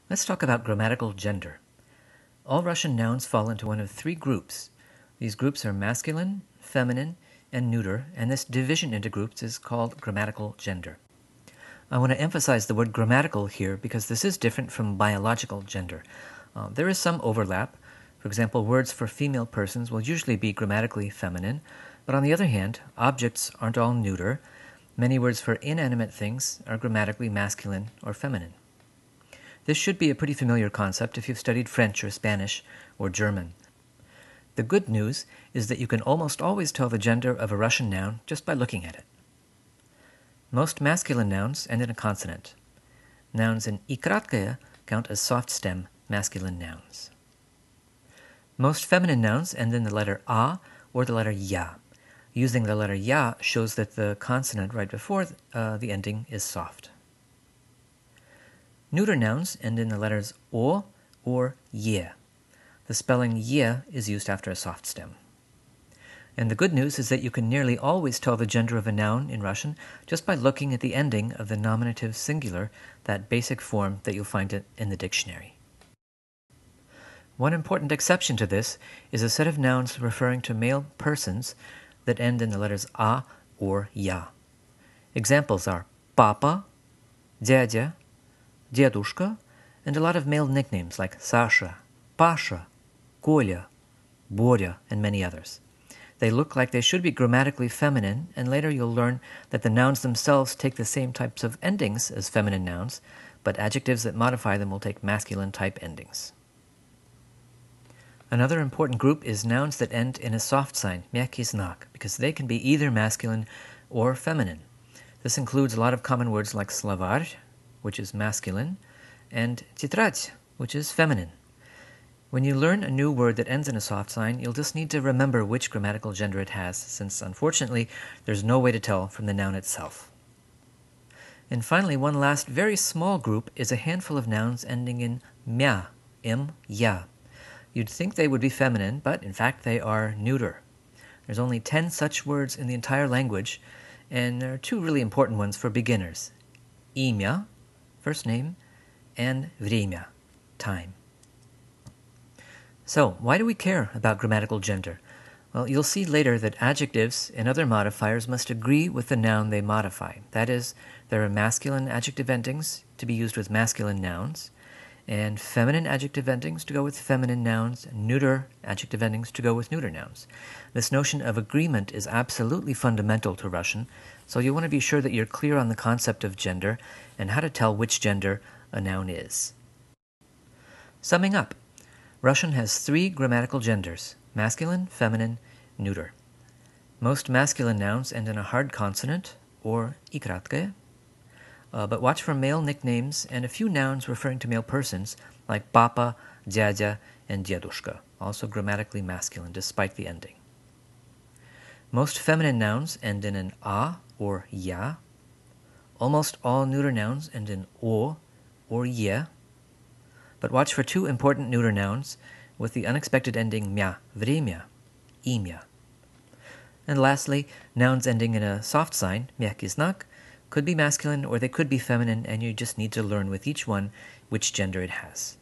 Let's talk about grammatical gender. All Russian nouns fall into one of three groups. These groups are masculine, feminine, and neuter, and this division into groups is called grammatical gender. I want to emphasize the word grammatical here because this is different from biological gender. There is some overlap. For example, words for female persons will usually be grammatically feminine, but on the other hand, objects aren't all neuter. Many words for inanimate things are grammatically masculine or feminine. This should be a pretty familiar concept if you've studied French or Spanish or German. The good news is that you can almost always tell the gender of a Russian noun just by looking at it. Most masculine nouns end in a consonant. Nouns in I kratkaya count as soft stem masculine nouns. Most feminine nouns end in the letter A or the letter Ya. Using the letter Ya shows that the consonant right before the ending is soft. Neuter nouns end in the letters O or Ye. The spelling Ye is used after a soft stem. And the good news is that you can nearly always tell the gender of a noun in Russian just by looking at the ending of the nominative singular, that basic form that you'll find it in the dictionary. One important exception to this is a set of nouns referring to male persons that end in the letters A or Ya. Examples are papa, dядя, dedushka, and a lot of male nicknames like Sasha, Pasha, Kolya, Borya, and many others. They look like they should be grammatically feminine, and later you'll learn that the nouns themselves take the same types of endings as feminine nouns, but adjectives that modify them will take masculine type endings. Another important group is nouns that end in a soft sign, myakký znak, because they can be either masculine or feminine. This includes a lot of common words like slavar, which is masculine, and titradь, which is feminine. When you learn a new word that ends in a soft sign, you'll just need to remember which grammatical gender it has, since unfortunately there's no way to tell from the noun itself. And finally, one last very small group is a handful of nouns ending in mya, ya. You'd think they would be feminine, but in fact they are neuter. There's only 10 such words in the entire language, and there are two really important ones for beginners. Imya, first name, and время, time. So, why do we care about grammatical gender? Well, you'll see later that adjectives and other modifiers must agree with the noun they modify. That is, there are masculine adjective endings to be used with masculine nouns, and feminine adjective endings to go with feminine nouns, and neuter adjective endings to go with neuter nouns. This notion of agreement is absolutely fundamental to Russian, so you want to be sure that you're clear on the concept of gender and how to tell which gender a noun is. Summing up, Russian has three grammatical genders: masculine, feminine, neuter. Most masculine nouns end in a hard consonant, or I kratkaya, but watch for male nicknames and a few nouns referring to male persons, like papa, dядя, and dedushka, also grammatically masculine despite the ending. Most feminine nouns end in an A or Ya. Almost all neuter nouns end in O or Ye. But watch for two important neuter nouns with the unexpected ending mya, время, imya. And lastly, nouns ending in a soft sign, myakký znak, could be masculine or they could be feminine, and you just need to learn with each one which gender it has.